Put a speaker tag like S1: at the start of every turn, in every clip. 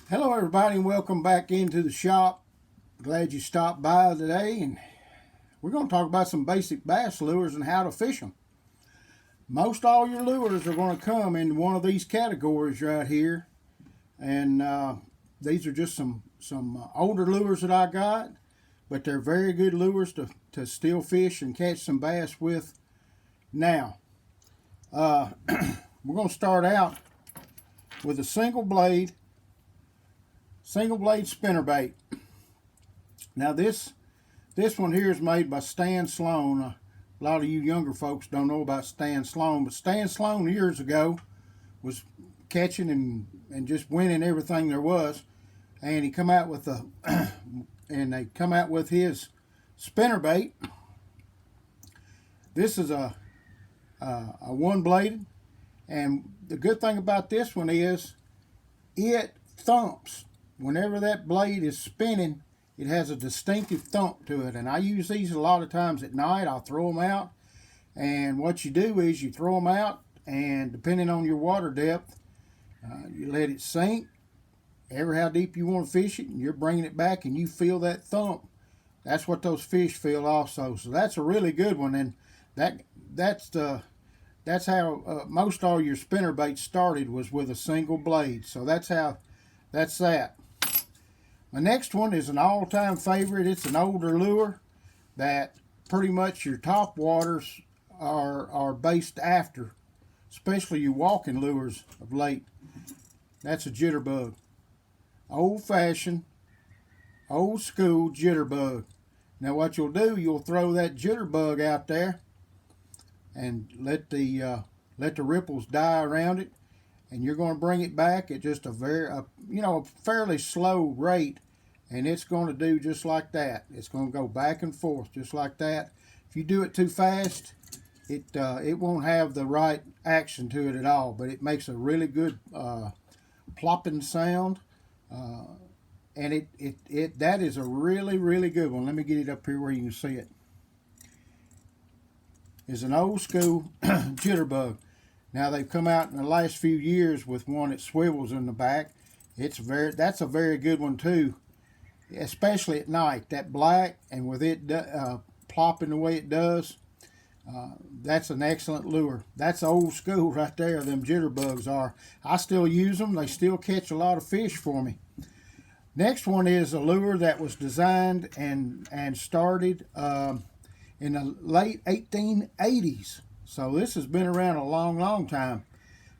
S1: Hello everybody and welcome back into the shop. Glad you stopped by today, and we're going to talk about some basic bass lures and how to fish them. Most all your lures are going to come in one of these categories right here, and these are just some older lures that I got, but they're very good lures to still fish and catch some bass with now. We're going to start out with a single blade spinnerbait. Now this one here is made by Stan Sloan. A lot of you younger folks don't know about Stan Sloan, but Stan Sloan years ago was catching and just winning everything there was, and he come out with they come out with his spinnerbait. This is a one bladed, and the good thing about this one is it thumps. Whenever that blade is spinning, it has a distinctive thump to it. And I use these a lot of times at night. I'll throw them out, and what you do is you throw them out, and depending on your water depth, you let it sink ever how deep you want to fish it, and you're bringing it back and you feel that thump. That's what those fish feel also. So that's a really good one, and that's how most all your spinnerbaits started, was with a single blade. So that's that. My next one is an all-time favorite. It's an older lure that pretty much your top waters are based after, especially your walking lures of late. That's a jitterbug. Old-fashioned, old-school jitterbug. Now what you'll do, you'll throw that jitterbug out there and let the ripples die around it, and you're going to bring it back at just a fairly slow rate, and it's going to do just like that. It's going to go back and forth just like that. If you do it too fast, it won't have the right action to it at all, but it makes a really good plopping sound, and that is a really good one. Let me get it up here where you can see it. Is an old school jitterbug. Now they've come out in the last few years with one that swivels in the back. That's a very good one too, especially at night. That black, and with it plopping the way it does, that's an excellent lure. That's old school right there. Them jitterbugs are. I still use them. They still catch a lot of fish for me. Next one is a lure that was designed and started in the late 1880s. So this has been around a long time.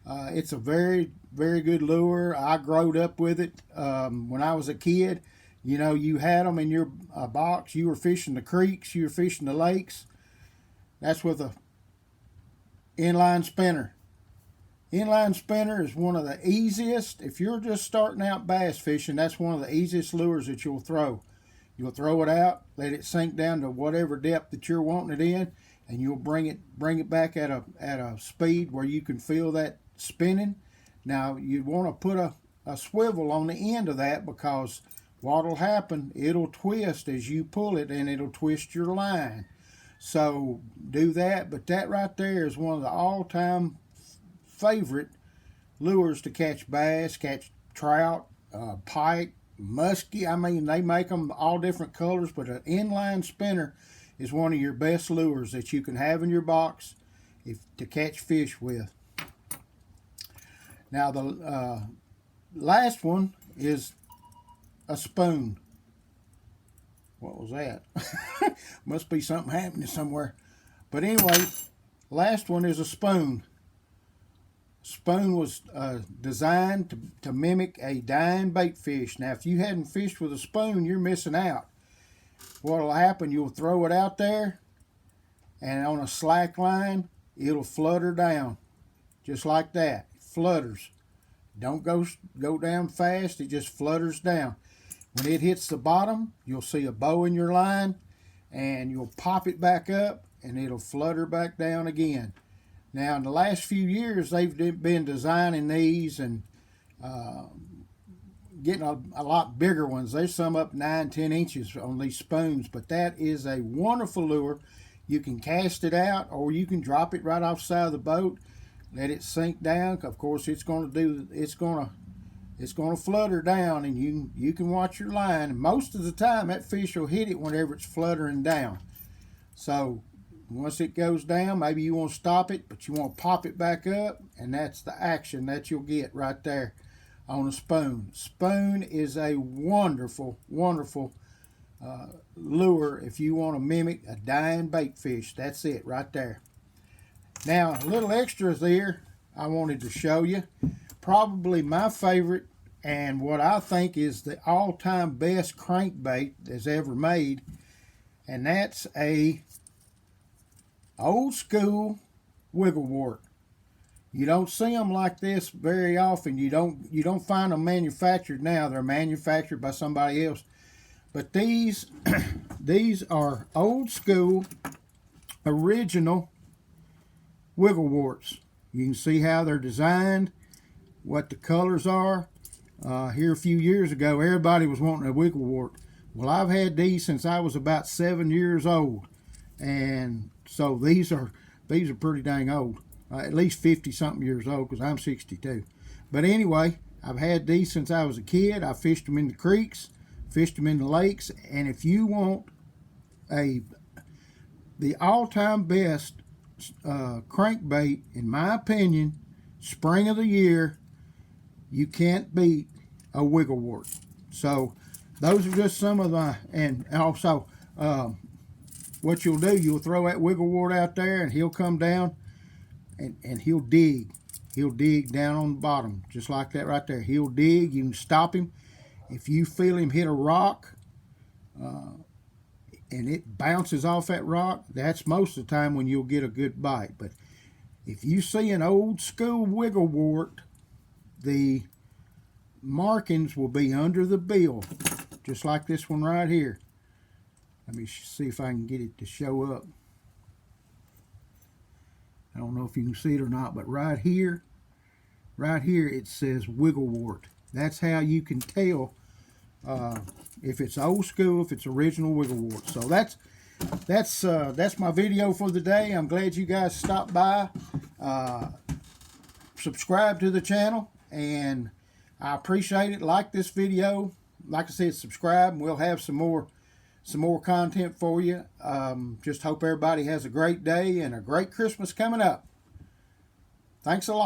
S1: It's a very good lure. I growed up with it when I was a kid. You know, you had them in your box. You were fishing the creeks. You were fishing the lakes. That's with a inline spinner. Inline spinner is one of the easiest. If you're just starting out bass fishing, that's one of the easiest lures that you'll throw. You'll throw it out, let it sink down to whatever depth that you're wanting it in, and you'll bring it back at a speed where you can feel that spinning. Now you want to put a swivel on the end of that, because what'll happen, it'll twist as you pull it, and it'll twist your line. So do that. But that right there is one of the all-time favorite lures to catch bass, catch trout, pike, muskie. I mean, they make them all different colors, but an inline spinner is one of your best lures that you can have in your box to catch fish with. Now the last one is a spoon. What was that? Must be something happening somewhere. But anyway, last one is a spoon. Spoon was designed to mimic a dying bait fish. Now, if you hadn't fished with a spoon, you're missing out. What'll happen, you'll throw it out there, and on a slack line, it'll flutter down. Just like that. It flutters. Don't go down fast, it just flutters down. When it hits the bottom, you'll see a bow in your line, and you'll pop it back up, and it'll flutter back down again. Now, in the last few years, they've been designing these and getting a lot bigger ones. There's some up 9-10 inches on these spoons, but that is a wonderful lure. You can cast it out, or you can drop it right off the side of the boat, let it sink down. Of course, it's going to it's going to flutter down, and you can watch your line. And most of the time, that fish will hit it whenever it's fluttering down. So once it goes down, maybe you want to stop it, but you want to pop it back up, and that's the action that you'll get right there on a spoon. Spoon is a wonderful, wonderful lure if you want to mimic a dying bait fish. That's it right there. Now, a little extras there I wanted to show you. Probably my favorite and what I think is the all-time best crankbait that's ever made, and that's a old school wiggle wart. You don't see them like this very often. You don't find them manufactured now. They're manufactured by somebody else. But these these are old school original wiggle warts. You can see how they're designed, what the colors are. Here a few years ago, everybody was wanting a wiggle wart. Well, I've had these since I was about 7 years old, and so these are pretty dang old. At least 50 something years old, because I'm 62. But anyway, I've had these since I was a kid. I fished them in the creeks, fished them in the lakes, and if you want the all-time best crankbait, in my opinion, spring of the year, you can't beat a wiggle wart. So those are just some of the, and also what you'll do, you'll throw that wiggle wart out there, and he'll come down, and he'll dig down on the bottom, just like that right there. He'll dig. You can stop him. If you feel him hit a rock and it bounces off that rock, that's most of the time when you'll get a good bite. But if you see an old school wiggle wart, the markings will be under the bill, just like this one right here. Let me see if I can get it to show up. I don't know if you can see it or not, but right here it says wiggle wart. That's how you can tell if it's old school, if it's original wiggle wart. So that's my video for the day. I'm glad you guys stopped by. Subscribe to the channel, and I appreciate it. Like this video. Like I said, subscribe, and we'll have some more content for you. Just hope everybody has a great day and a great Christmas coming up. Thanks a lot.